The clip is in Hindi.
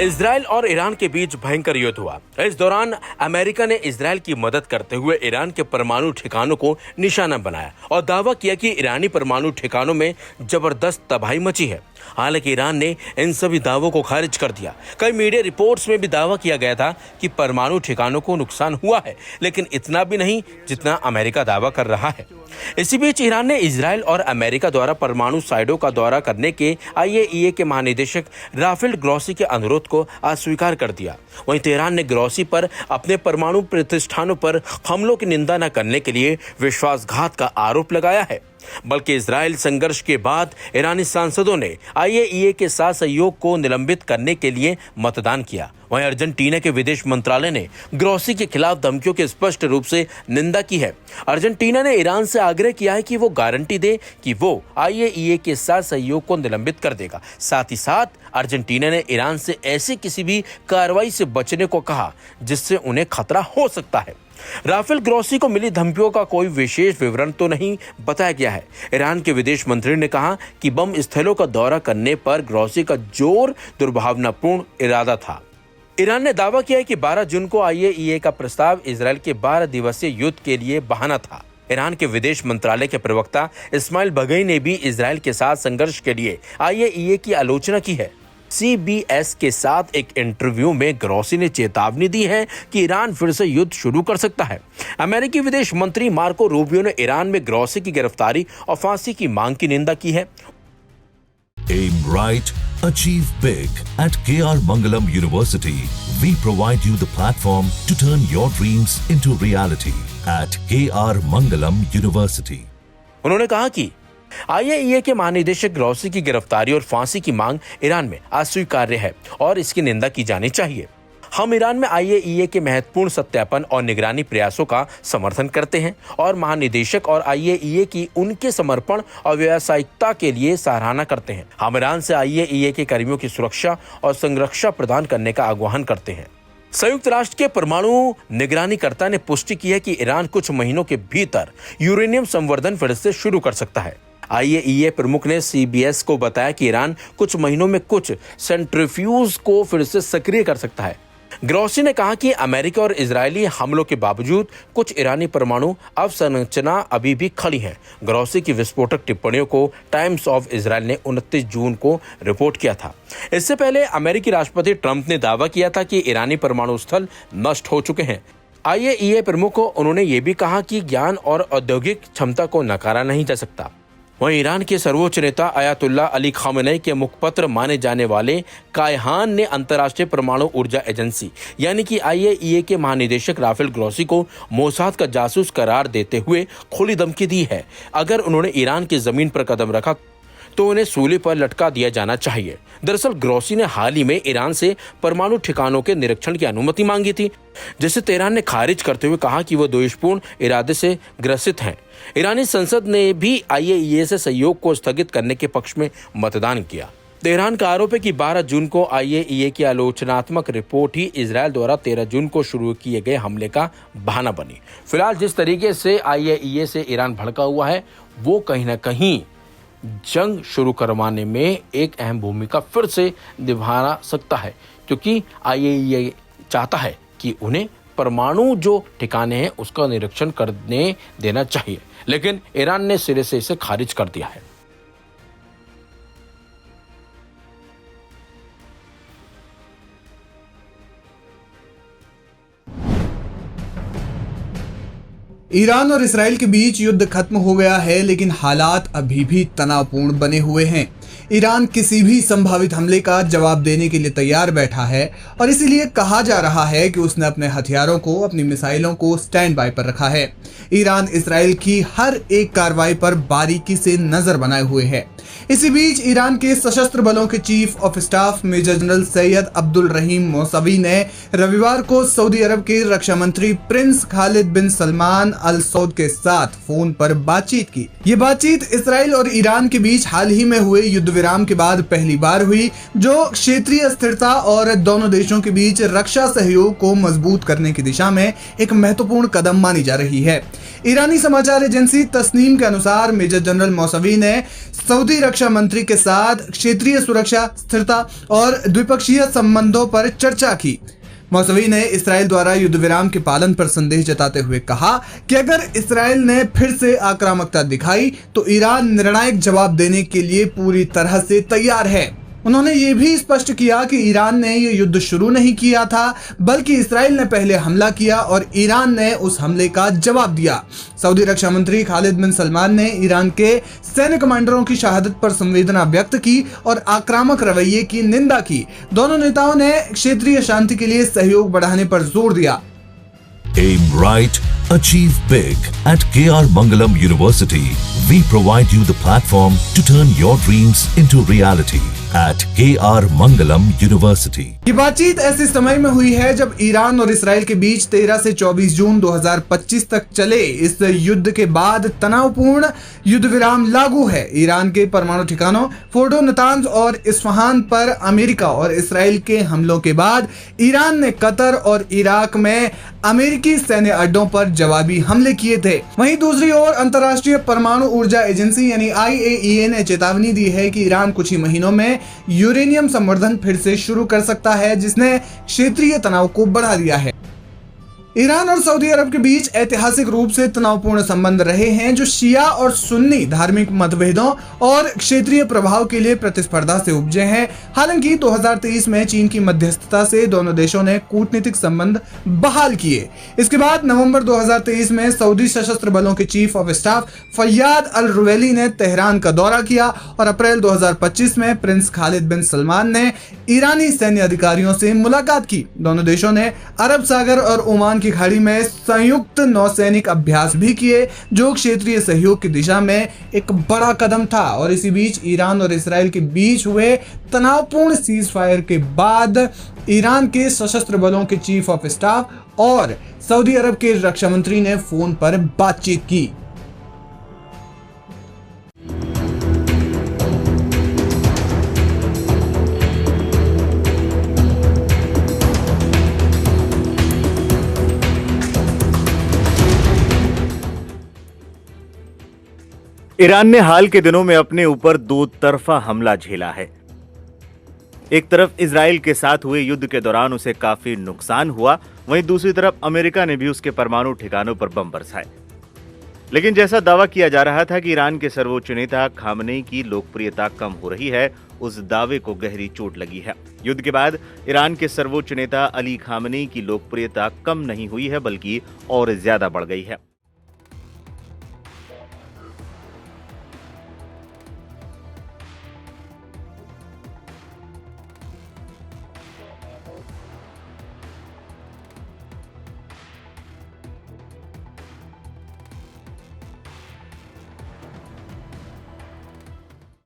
इजराइल और ईरान के बीच भयंकर युद्ध हुआ। इस दौरान अमेरिका ने इजराइल की मदद करते हुए ईरान के परमाणु ठिकानों को निशाना बनाया और दावा किया कि ईरानी परमाणु ठिकानों में जबरदस्त तबाही मची है। हालांकि ईरान ने इन सभी दावों को खारिज कर दिया। कई मीडिया रिपोर्ट्स में भी दावा किया गया था कि परमाणु ठिकानों को नुकसान हुआ है, लेकिन इतना भी नहीं जितना अमेरिका दावा कर रहा है। इसी बीच ईरान ने इजराइल और अमेरिका द्वारा परमाणु साइटों का दौरा करने के IAEA के महानिदेशक राफेल ग्रॉसी के अनुरोध को अस्वीकार कर दिया। वहीं तेहरान ने ग्रॉसी पर अपने परमाणु प्रतिष्ठानों पर हमलों की निंदा न करने के लिए विश्वासघात का आरोप लगाया है। बल्कि इजराइल संघर्ष के बाद ईरानी सांसदों ने IAEA के साथ सहयोग को निलंबित करने के लिए मतदान किया। वहीं अर्जेंटीना के विदेश मंत्रालय ने ग्रॉसी के खिलाफ धमकियों की स्पष्ट रूप से निंदा की है। अर्जेंटीना ने ईरान से आग्रह किया है कि वो गारंटी दे कि वो IAEA के साथ सहयोग को निलंबित कर देगा। साथ ही साथ अर्जेंटीना ने ईरान से ऐसी किसी भी कार्रवाई से बचने को कहा जिससे उन्हें खतरा हो सकता है। राफेल ग्रॉसी को मिली धमकियों का कोई विशेष विवरण तो नहीं बताया गया है। ईरान के विदेश मंत्री ने कहा कि बम स्थलों का दौरा करने पर ग्रॉसी का जोर दुर्भावनापूर्ण इरादा था। ईरान ने दावा किया है कि 12 जून को IAEA का प्रस्ताव इजराइल के 12 दिवसीय युद्ध के लिए बहाना था। ईरान के विदेश मंत्रालय के प्रवक्ता इस्माइल बघई ने भी इजराइल के साथ संघर्ष के लिए IAEA की आलोचना की है। CBS के साथ एक इंटरव्यू में ग्रॉसी ने चेतावनी दी है कि ईरान फिर से युद्ध शुरू कर सकता है। अमेरिकी विदेश मंत्री मार्को रूबियो ने ईरान में ग्रॉसी की गिरफ्तारी और फांसी की मांग की निंदा की है। Aim right, achieve big. At KR Mangalam University, we provide you the platform to turn your dreams into reality. At KR Mangalam University. उन्होंने कहा कि IAEA के महानिदेशक ग्रॉसी की गिरफ्तारी और फांसी की मांग ईरान में अस्वीकार्य है और इसकी निंदा की जानी चाहिए। हम ईरान में IAEA के महत्वपूर्ण सत्यापन और निगरानी प्रयासों का समर्थन करते हैं और महानिदेशक और IAEA की उनके समर्पण और व्यावसायिकता के लिए सराहना करते हैं। हम ईरान से IAEA के कर्मियों की सुरक्षा और संरक्षा प्रदान करने का आह्वान करते हैं। संयुक्त राष्ट्र के परमाणु निगरानीकर्ता ने पुष्टि की है कि ईरान कुछ महीनों के भीतर यूरेनियम संवर्धन फिर से शुरू कर सकता है। IAEA प्रमुख ने CBS को बताया कि ईरान कुछ महीनों में कुछ सेंट्रीफ्यूज को फिर से सक्रिय कर सकता है। ग्रॉसी ने कहा कि अमेरिका और इजरायली हमलों के बावजूद कुछ ईरानी परमाणु अवसंरचना अभी भी खड़ी है। ग्रॉसी की विस्फोटक टिप्पणियों को टाइम्स ऑफ इजराइल ने 29 जून को रिपोर्ट किया था। इससे पहले अमेरिकी राष्ट्रपति ट्रंप ने दावा किया था कि ईरानी परमाणु स्थल नष्ट हो चुके हैं। IAEA प्रमुख को उन्होंने ये भी कहा कि ज्ञान और औद्योगिक क्षमता को नकारा नहीं जा सकता। वहीं ईरान के सर्वोच्च नेता अयातुल्ला अली खामेनेई के मुखपत्र माने जाने वाले कायहान ने अंतर्राष्ट्रीय परमाणु ऊर्जा एजेंसी यानी कि IAEA के महानिदेशक राफेल ग्रॉसी को मोसाद का जासूस करार देते हुए खुली धमकी दी है। अगर उन्होंने ईरान की जमीन पर कदम रखा तो उन्हें सूली पर लटका दिया जाना चाहिए। दरअसल ग्रॉसी ने हाल ही में ईरान से परमाणु ठिकानों के निरीक्षण की अनुमति मांगी थी, जिसे तेहरान ने खारिज करते हुए कहा कि वो द्वेषपूर्ण इरादे से ग्रसित हैं। ईरानी संसद ने भी IAEA से सहयोग को स्थगित करने के पक्ष में मतदान किया। तेहरान का आरोप है कि 12 जून को IAEA की आलोचनात्मक रिपोर्ट ही इजरायल द्वारा 13 जून को शुरू किए गए हमले का बहाना बनी। फिलहाल जिस तरीके से IAEA से ईरान भड़का हुआ है, वो कहीं न कहीं जंग शुरू करवाने में एक अहम भूमिका फिर से निभा सकता है, क्योंकि IAEA चाहता है कि उन्हें परमाणु जो ठिकाने हैं उसका निरीक्षण करने देना चाहिए, लेकिन ईरान ने सिरे से इसे खारिज कर दिया है। ईरान और इसराइल के बीच युद्ध खत्म हो गया है, लेकिन हालात अभी भी तनावपूर्ण बने हुए हैं। ईरान किसी भी संभावित हमले का जवाब देने के लिए तैयार बैठा है और इसीलिए कहा जा रहा है कि उसने अपने हथियारों को, अपनी मिसाइलों को स्टैंड बाय पर रखा है। ईरान इसराइल की हर एक कार्रवाई पर बारीकी से नजर बनाए हुए है। इसी बीच ईरान के सशस्त्र बलों के chief of staff major general Syed Abdul Rahim Mousavi ने रविवार को सऊदी अरब के रक्षा मंत्री prince Khalid bin Salman al Saud के साथ फोन पर बातचीत की। ये बातचीत इसराइल और ईरान के बीच हाल ही में हुए युद्ध विराम के बाद पहली बार हुई, जो क्षेत्रीय स्थिरता और दोनों देशों के बीच रक्षा सहयोग को मजबूत करने की दिशा में एक महत्वपूर्ण कदम मानी जा रही है। ईरानी समाचार एजेंसी तस्नीम के अनुसार मेजर जनरल मौसवी ने सऊदी सऊदी रक्षा मंत्री के साथ क्षेत्रीय सुरक्षा, स्थिरता और द्विपक्षीय संबंधों पर चर्चा की। मौसवी ने इस्राएल द्वारा युद्ध विराम के पालन पर संदेह जताते हुए कहा कि अगर इस्राएल ने फिर से आक्रामकता दिखाई तो ईरान निर्णायक जवाब देने के लिए पूरी तरह से तैयार है। उन्होंने ये भी स्पष्ट किया कि ईरान ने ये युद्ध शुरू नहीं किया था, बल्कि इस्राएल ने पहले हमला किया और ईरान ने उस हमले का जवाब दिया। सऊदी रक्षा मंत्री खालिद बिन सलमान ने ईरान के सैन्य कमांडरों की शहादत पर संवेदना व्यक्त की और आक्रामक रवैये की निंदा की। दोनों नेताओं ने क्षेत्रीय शांति के लिए सहयोग बढ़ाने पर जोर दिया। Aim right, achieve big. At KR Mangalam University, we provide you the platform to turn your dreams into reality. At KR Mangalam University. ये बातचीत ऐसे समय में हुई है जब ईरान और इस्राएल के बीच 13 से 24 जून 2025 तक चले इस युद्ध के बाद तनावपूर्ण युद्ध विराम लागू है। ईरान के परमाणु ठिकानों फोर्डो, नतांज और इस्फहान पर अमेरिका और इस्राएल के हमलों के बाद ईरान ने कतर और इराक में अमेरिकी सैन्य अड्डों पर जवाबी हमले किए थे। वहीं दूसरी ओर अंतर्राष्ट्रीय परमाणु ऊर्जा एजेंसी यानी IAEA ने चेतावनी दी है कि ईरान कुछ ही महीनों में यूरेनियम संवर्धन फिर से शुरू कर सकता है, जिसने क्षेत्रीय तनाव को बढ़ा दिया है। ईरान और सऊदी अरब के बीच ऐतिहासिक रूप से तनावपूर्ण संबंध रहे हैं, जो शिया और सुन्नी धार्मिक मतभेदों और क्षेत्रीय प्रभाव के लिए प्रतिस्पर्धा से उपजे हैं। हालांकि 2023 में चीन की मध्यस्थता से दोनों देशों ने कूटनीतिक संबंध बहाल किए। इसके बाद नवंबर 2023 में सऊदी सशस्त्र बलों के चीफ ऑफ स्टाफ फैयाद अल रुवैली ने तेहरान का दौरा किया और अप्रैल 2025 में प्रिंस खालिद बिन सलमान ने ईरानी सैन्य अधिकारियों से मुलाकात की। दोनों देशों ने अरब सागर और ओमान की खाड़ी में संयुक्त नौसैनिक अभ्यास भी किए, जो क्षेत्रीय सहयोग की दिशा में एक बड़ा कदम था। और इसी बीच ईरान और इस्राएल के बीच हुए तनावपूर्ण सीज फायर के बाद ईरान के सशस्त्र बलों के चीफ ऑफ स्टाफ और सऊदी अरब के रक्षा मंत्री ने फोन पर बातचीत की। ईरान ने हाल के दिनों में अपने ऊपर दो तरफा हमला झेला है। एक तरफ इजराइल के साथ हुए युद्ध के दौरान उसे काफी नुकसान हुआ, वहीं दूसरी तरफ अमेरिका ने भी उसके परमाणु ठिकानों पर बम बरसाए। लेकिन जैसा दावा किया जा रहा था कि ईरान के सर्वोच्च नेता खामनेई की लोकप्रियता कम हो रही है, उस दावे को गहरी चोट लगी है। युद्ध के बाद ईरान के सर्वोच्च नेता अली खामनेई की लोकप्रियता कम नहीं हुई है, बल्कि और ज्यादा बढ़ गई है।